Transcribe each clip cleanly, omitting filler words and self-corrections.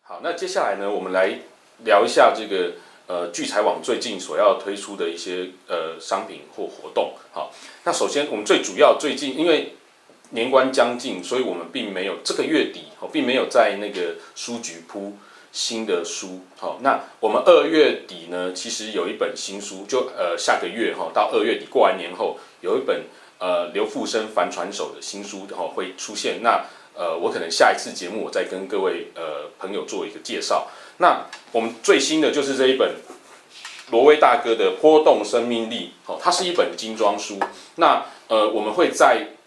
好，那接下来呢，我们来聊一下这个聚财网最近所要推出的一些商品或活动。好，那首先我们最主要最近因为年关将近，所以我们并没有这个月底并没有在那个书局铺新的书。好，那我们2月底呢，其实有一本新书，就下个月到2月底过完年后，有一本刘富生帆船手的新书会出现。那我可能下一次节目我再跟各位朋友做一个介绍。那我们最新的就是这一本罗威大哥的《波动生命力》，它是一本精装书。那我们会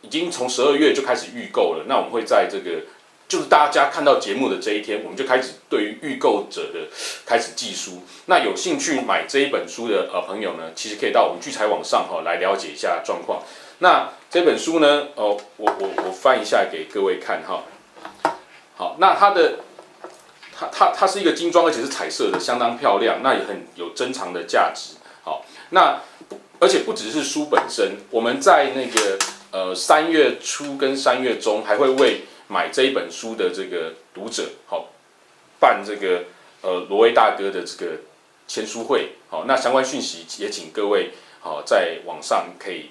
已经从12月就开始预购了。那我们会在这个就是大家看到节目的这一天，我们就开始对于预购者的开始寄书。那有兴趣买这一本书的朋友呢，其实可以到我们聚财网上来了解一下状况。那这本书呢，我翻一下给各位看哈。好，那它是一个精装，而且是彩色的，相当漂亮，那也很有珍藏的价值。好，那而且不只是书本身，我们在那个3月初跟3月中还会为买这一本书的这个读者办这个罗威大哥的这个签书会。好，那相关讯息也请各位在网上可以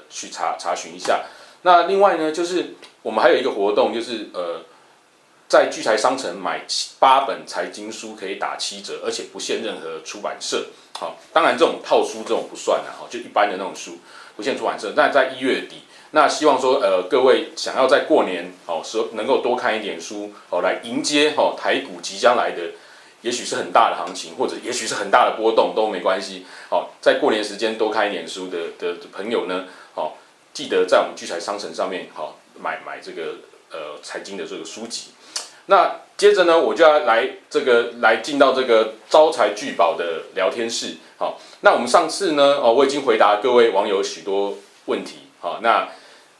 去查询一下。那另外呢，就是我们还有一个活动，就是在聚财商城买8本财经书可以打7折，而且不限任何出版社。好，当然这种套书这种不算啦，就一般的那种书不限出版社。但在1月底，那希望说各位想要在过年能够多看一点书来迎接台股即将来的。也许是很大的行情，或者也许是很大的波动都没关系。在过年时间多看一点书的朋友呢，记得在我们聚财商城上面买这个财经的这个书籍。那接着呢，我就要来进到这个招财聚宝的聊天室。好，那我们上次呢，我已经回答各位网友许多问题。好，那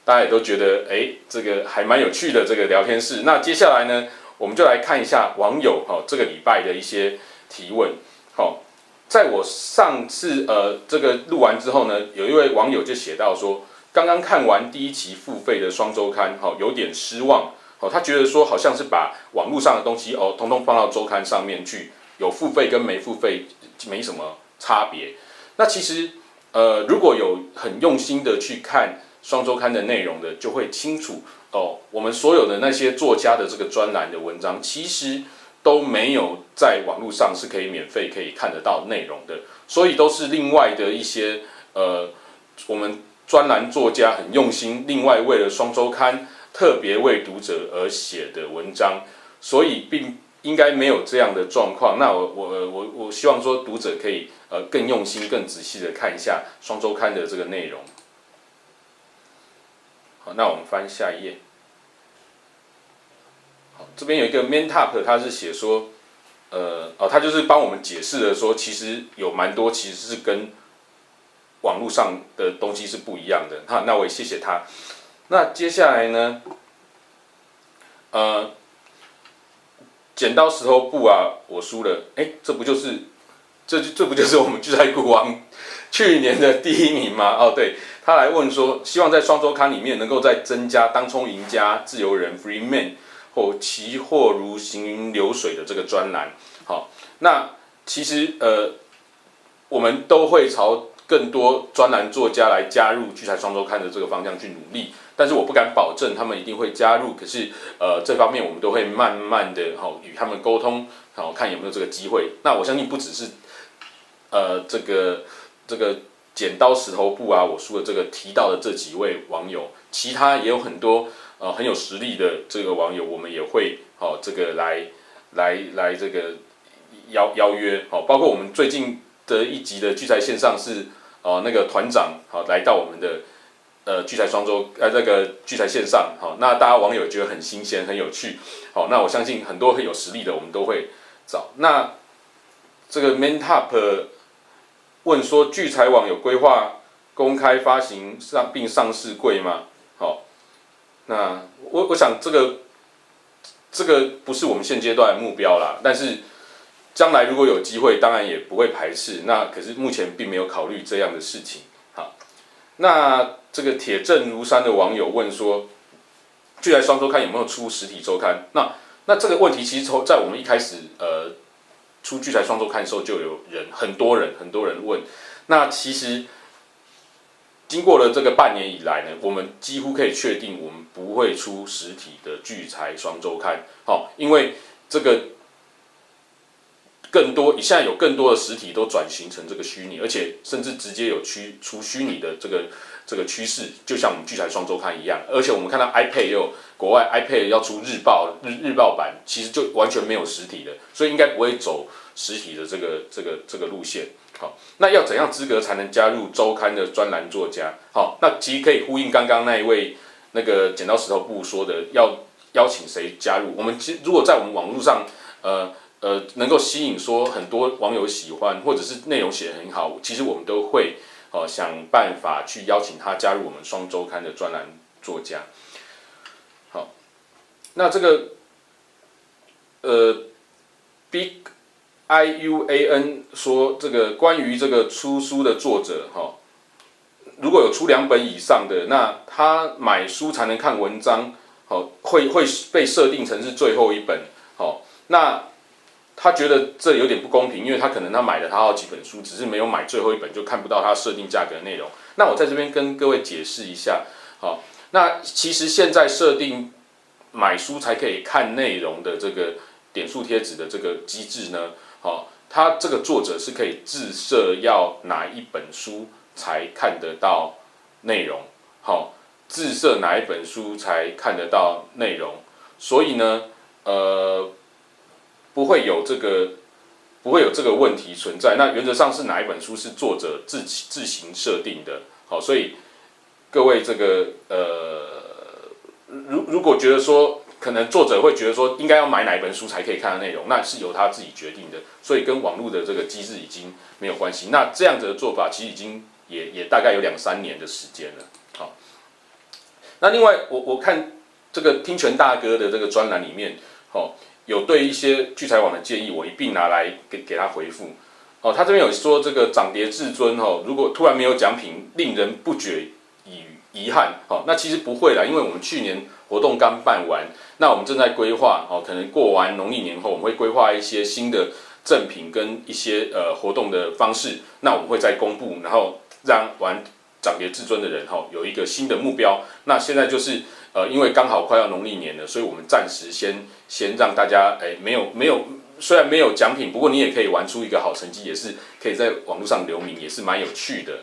大家也都觉得这个还蛮有趣的这个聊天室。那接下来呢，我们就来看一下网友这个礼拜的一些提问。在我上次这个录完之后呢，有一位网友就写到说，刚刚看完第1期付费的双周刊，有点失望。他觉得说好像是把网络上的东西统统放到周刊上面去，有付费跟没付费没什么差别。那其实如果有很用心的去看双周刊的内容的，就会清楚我们所有的那些作家的这个专栏的文章，其实都没有在网络上是可以免费可以看得到内容的，所以都是另外的一些我们专栏作家很用心，另外为了双周刊特别为读者而写的文章，所以并应该没有这样的状况。那我希望说读者可以更用心、更仔细的看一下双周刊的这个内容。好，那我们翻下一页。好，这边有一个 Mentap， 他是写说，他就是帮我们解释了说，其实有蛮多其实是跟网络上的东西是不一样的。那我也谢谢他。那接下来呢，剪刀石头布啊，我输了。这不就是我们聚财股王去年的第1名吗？对，他来问说，希望在双周刊里面能够再增加当冲赢家、自由人 Free Man 或期货如行云流水的这个专栏。好，那其实我们都会朝更多专栏作家来加入聚财双周刊的这个方向去努力。但是我不敢保证他们一定会加入，可是这方面我们都会慢慢的与他们沟通，看有没有这个机会。那我相信不只是这个剪刀石头布啊，我输的这个提到的这几位网友，其他也有很多很有实力的这个网友，我们也会这个来这个邀约，包括我们最近的一集的聚财线上是那个团长来到我们的聚财双周这个聚财线上，那大家网友觉得很新鲜很有趣，那我相信很多很有实力的我们都会找。那这个 Mentap 问说，聚财网有规划公开发行并上市柜吗？那我想这个不是我们现阶段的目标啦，但是将来如果有机会，当然也不会排斥。那可是目前并没有考虑这样的事情。好，那这个铁证如山的网友问说，聚财双周刊有没有出实体周刊？那那这个问题其实在我们一开始出聚财双周刊的时候，就有很多人问。那其实经过了这个半年以来呢，我们几乎可以确定，我们不会出实体的聚财双周刊，因为这个现在有更多的实体都转型成这个虚拟，而且甚至直接有出虚拟的这个趋势，就像我们聚财双周刊一样。而且我们看到 iPad 也有国外 iPad 要出日报版，其实就完全没有实体的，所以应该不会走实体的这个路线。好，那要怎样资格才能加入周刊的专栏作家？好，那其实可以呼应刚刚那一位那个剪刀石头布说的，要邀请谁加入？我们其实如果在我们网络上，能够吸引说很多网友喜欢，或者是内容写得很好，其实我们都会想办法去邀请他加入我们双周刊的专栏作家。好，那这个Big IUAN 说，这个关于这个出书的作者如果有出2本以上的，那他买书才能看文章，会被设定成是最后一本，那他觉得这有点不公平，因为他可能买了他好几本书，只是没有买最后一本，就看不到他设定价格的内容。那我在这边跟各位解释一下，那其实现在设定买书才可以看内容的这个点数贴纸的这个机制呢，他这个作者是可以自设要哪一本书才看得到内容，自设哪一本书才看得到内容，所以呢，不会有这个问题存在。那原则上是哪一本书是作者自行设定的，所以各位这个如果觉得说，可能作者会觉得说应该要买哪一本书才可以看到内容，那是由他自己决定的，所以跟网络的这个机制已经没有关系。那这样子的做法其实已经也大概有2-3年的时间了。好，那另外我看这个听权大哥的这个专栏里面，有对一些聚财网的建议，我一并拿来给他回复。他这边有说这个涨跌至尊，如果突然没有奖品，令人不觉遗憾。那其实不会啦，因为我们去年活动刚办完，那我们正在规划，可能过完农历年后，我们会规划一些新的赠品跟一些活动的方式，那我们会再公布，然后让玩涨跌至尊的人有一个新的目标。那现在就是因为刚好快要农历年了，所以我们暂时先让大家没有，虽然没有奖品，不过你也可以玩出一个好成绩，也是可以在网络上留名，也是蛮有趣的。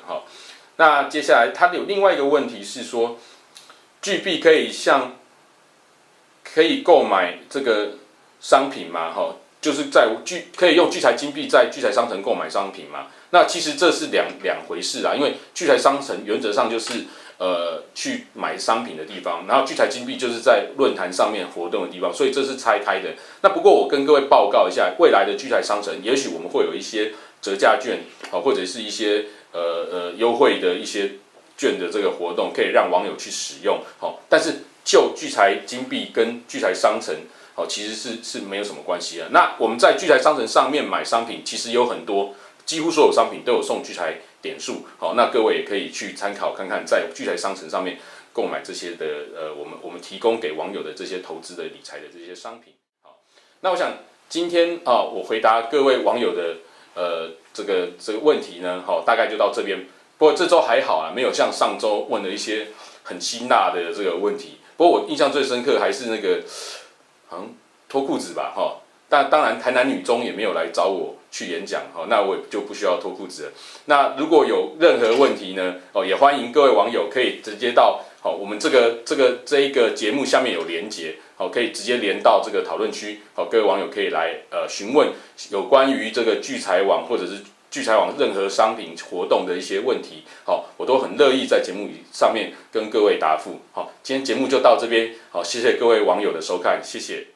那接下来他有另外一个问题是说，巨币可以购买这个商品吗？就是可以用聚财金币在聚财商城购买商品吗？那其实这是两回事啦，因为聚财商城原则上就是去买商品的地方，然后聚财金币就是在论坛上面活动的地方，所以这是拆开的。那不过我跟各位报告一下，未来的聚财商城，也许我们会有一些折价券，或者是一些优惠的一些券的这个活动，可以让网友去使用。但是就聚财金币跟聚财商城，其实是没有什么关系的。那我们在聚财商城上面买商品，其实有很多，几乎所有商品都有送聚财点数。那各位也可以去参考看看，在聚财商城上面购买这些的我们提供给网友的这些投资的理财的这些商品。那我想今天我回答各位网友的这个问题呢，大概就到这边。不过这周还好没有像上周问了一些很辛辣的这个问题。不过我印象最深刻还是那个好像脱裤子吧，但当然台南女中也没有来找我去演讲，那我也就不需要脱裤子了。那如果有任何问题呢，也欢迎各位网友可以直接到我们这一个节目下面有连结，可以直接连到这个讨论区，各位网友可以来询问有关于这个聚财网或者是聚财网任何商品活动的一些问题，我都很乐意在节目上面跟各位答复。今天节目就到这边，谢谢各位网友的收看，谢谢。